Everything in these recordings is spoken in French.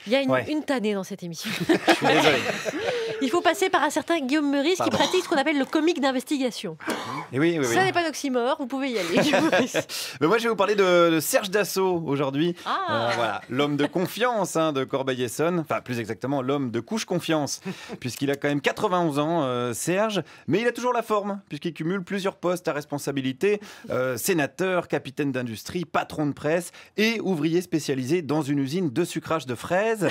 Il y a Ouais. une tannée dans cette émission. Je suis désolé. Il faut passer par un certain Guillaume Meurice qui Pardon. pratique ce qu'on appelle le comique d'investigation. Et oui, oui, oui. Ça n'est pas d'oxymore, vous pouvez y aller. Guillaume Meurice. Mais moi, je vais vous parler de Serge Dassault aujourd'hui. Ah. Voilà, l'homme de confiance de Corbeil-Essonnes. Enfin, plus exactement, l'homme de couche confiance. Puisqu'il a quand même 91 ans, Serge. Mais il a toujours la forme, puisqu'il cumule plusieurs postes à responsabilité. Sénateur, capitaine d'industrie, patron de presse et ouvrier spécialisé dans une usine de sucrage de fraises.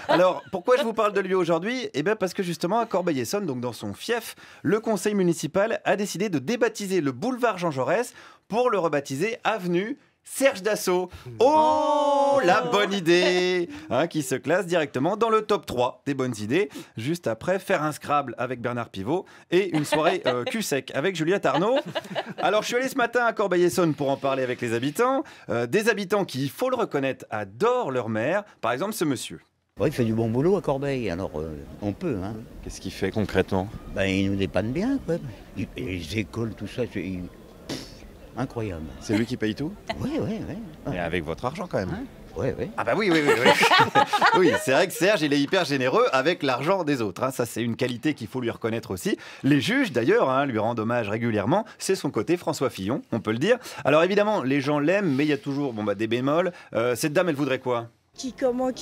Alors, pourquoi je vous parle de lui aujourd'hui? Eh bien, parce que justement, à Corbeil-Essonnes, donc dans son fief, le conseil municipal a décidé de débaptiser le boulevard Jean Jaurès pour le rebaptiser avenue Serge Dassault. Oh, la bonne idée, qui se classe directement dans le top 3 des bonnes idées, juste après faire un Scrabble avec Bernard Pivot et une soirée cul sec avec Juliette Arnaud. Alors, je suis allé ce matin à Corbeil-Essonnes pour en parler avec les habitants. Des habitants qui, il faut le reconnaître, adorent leur maire. Par exemple, ce monsieur. Ouais, il fait du bon boulot à Corbeil, alors on peut. Hein. Qu'est-ce qu'il fait concrètement? Ben, il nous dépanne bien, quoi. Les écoles, tout ça, c'est incroyable. C'est lui qui paye tout? Oui, oui, oui. Et avec votre argent quand même. Oui, oui. Ah bah oui, oui, oui. Oui, c'est vrai que Serge, il est hyper généreux avec l'argent des autres. Ça, c'est une qualité qu'il faut lui reconnaître aussi. Les juges, d'ailleurs, lui rendent hommage régulièrement. C'est son côté François Fillon, on peut le dire. Alors évidemment, les gens l'aiment, mais il y a toujours des bémols. Cette dame, elle voudrait quoi? Qui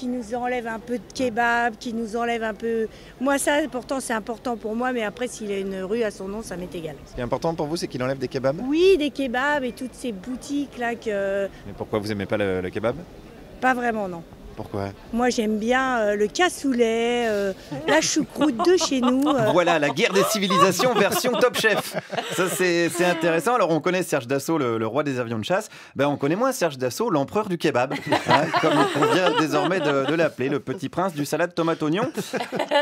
nous enlève un peu de kebab, qui nous enlève un peu... Moi ça, pourtant c'est important pour moi, mais après s'il a une rue à son nom, ça m'est égal. Ce qui est important pour vous, c'est qu'il enlève des kebabs? Oui, des kebabs et toutes ces boutiques là que... Mais pourquoi vous aimez pas le kebab? Pas vraiment, non. Pourquoi? Moi j'aime bien le cassoulet, la choucroute de chez nous. Voilà, la guerre des civilisations version Top Chef. Ça, c'est intéressant. Alors, on connaît Serge Dassault, le roi des avions de chasse. On connaît moins Serge Dassault, l'empereur du kebab. Comme on vient désormais de l'appeler, le petit prince du salade tomate oignon.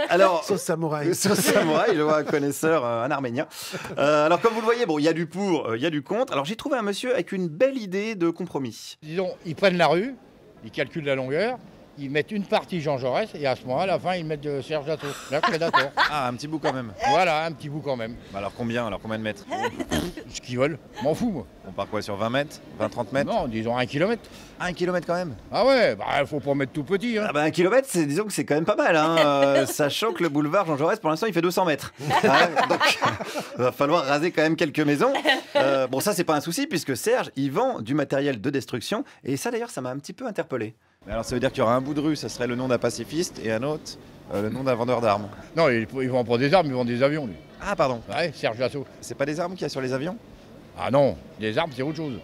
Alors, Sauce samouraï. Sauce samouraï, je vois un connaisseur, un arménien. Alors, comme vous le voyez, il y a du pour, il y a du contre. Alors, j'ai trouvé un monsieur avec une belle idée de compromis. Disons, ils prennent la rue, ils calculent la longueur, ils mettent une partie Jean Jaurès et à ce moment, à la fin, ils mettent Serge Dassault, leur prédateur. Ah, un petit bout quand même. Voilà, un petit bout quand même. Alors, combien de mètres? Ce qu'ils veulent, m'en fous moi. On part quoi, sur 20 mètres? 20-30 mètres? Non, disons 1 kilomètre. 1 kilomètre quand même? Ah ouais, faut pas mettre tout petit. Hein. Ah 1 kilomètre, disons que c'est quand même pas mal, sachant que le boulevard Jean Jaurès, pour l'instant, il fait 200 mètres. Donc, il va falloir raser quand même quelques maisons. Bon, ça, c'est pas un souci, puisque Serge, il vend du matériel de destruction. Et ça, d'ailleurs, ça m'a un petit peu interpellé. Mais alors, ça veut dire qu'il y aura un bout de rue, ça serait le nom d'un pacifiste, et un autre, le nom d'un vendeur d'armes. Non, ils vendent pas des armes, ils vendent des avions, lui. Ah, pardon. Ouais, Serge Dassault. C'est pas des armes qu'il y a sur les avions? Ah non, des armes, c'est autre chose.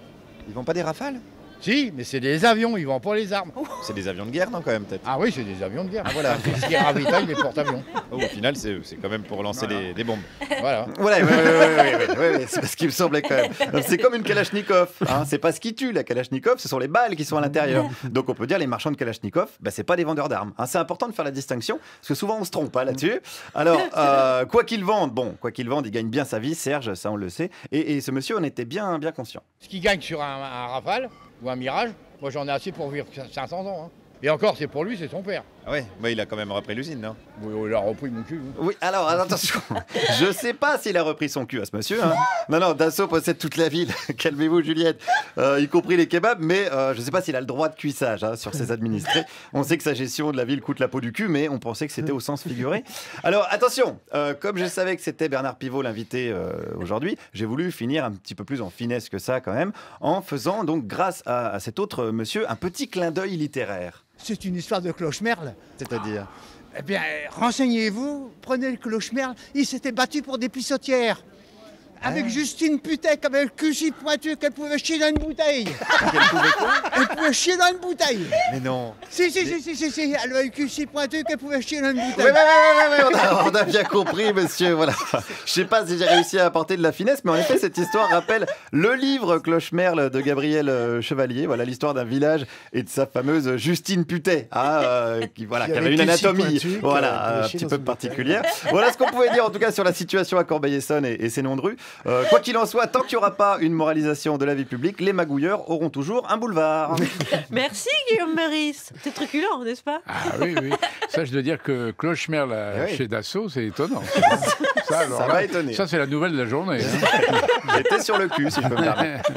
Ils vendent pas des Rafales? Si, mais c'est des avions, ils vendent pas les armes. C'est des avions de guerre, non, quand même, peut-être? Ah oui, c'est des avions de guerre. Ah, voilà. C'est ce qui ravitaille les porte-avions. Au final, c'est quand même pour lancer des bombes. Voilà. Voilà, ouais, c'est ce qui me semblait quand même. C'est comme une Kalachnikov. C'est pas ce qui tue la Kalachnikov, ce sont les balles qui sont à l'intérieur. Donc on peut dire les marchands de Kalachnikov, c'est pas des vendeurs d'armes. C'est important de faire la distinction parce que souvent on se trompe là-dessus. Alors quoi qu'il vende, il gagne bien sa vie, Serge, ça on le sait. Et ce monsieur en était bien conscient. Ce qui gagne sur un Rafale ou un Mirage, moi j'en ai assez pour vivre 500 ans. Hein. Et encore, c'est pour lui, c'est son père. Ah ouais, il a quand même repris l'usine, non? Oui, il a repris mon cul. Hein. Oui, alors attention, je sais pas s'il a repris son cul à ce monsieur. Non, Dassault possède toute la ville, calmez-vous Juliette, y compris les kebabs, mais je sais pas s'il a le droit de cuissage sur ses administrés. On sait que sa gestion de la ville coûte la peau du cul, mais on pensait que c'était au sens figuré. Alors attention, comme je savais que c'était Bernard Pivot l'invité aujourd'hui, j'ai voulu finir un petit peu plus en finesse que ça quand même, en faisant donc grâce à cet autre monsieur un petit clin d'œil littéraire. C'est une histoire de Clochemerle. C'est-à-dire? Eh bien, renseignez-vous, prenez le Clochemerle. Il s'était battu pour des pissotières. Avec Justine Putet, qui avait le cul si pointu qu'elle pouvait chier dans une bouteille. Elle pouvait chier dans une bouteille. Mais non. Si. Elle avait le cul si pointu qu'elle pouvait chier dans une bouteille. Oui, on a bien compris, monsieur. Voilà. Je sais pas si j'ai réussi à apporter de la finesse, mais en effet, cette histoire rappelle le livre Clochemerle de Gabriel Chevalier. Voilà l'histoire d'un village et de sa fameuse Justine Putet, qui avait une anatomie, un petit peu particulière. Voilà ce qu'on pouvait dire en tout cas sur la situation à Corbeil-Essonnes et ses noms de rue. Quoi qu'il en soit, tant qu'il n'y aura pas une moralisation de la vie publique, les magouilleurs auront toujours un boulevard. Merci Guillaume Meurice. C'est truculent, n'est-ce pas? Ah oui. Ça, je dois dire que Clochemerle chez Dassault, c'est étonnant. Ça m'a étonné. Ça, c'est la nouvelle de la journée. Hein. J'étais sur le cul, si je peux me permettre.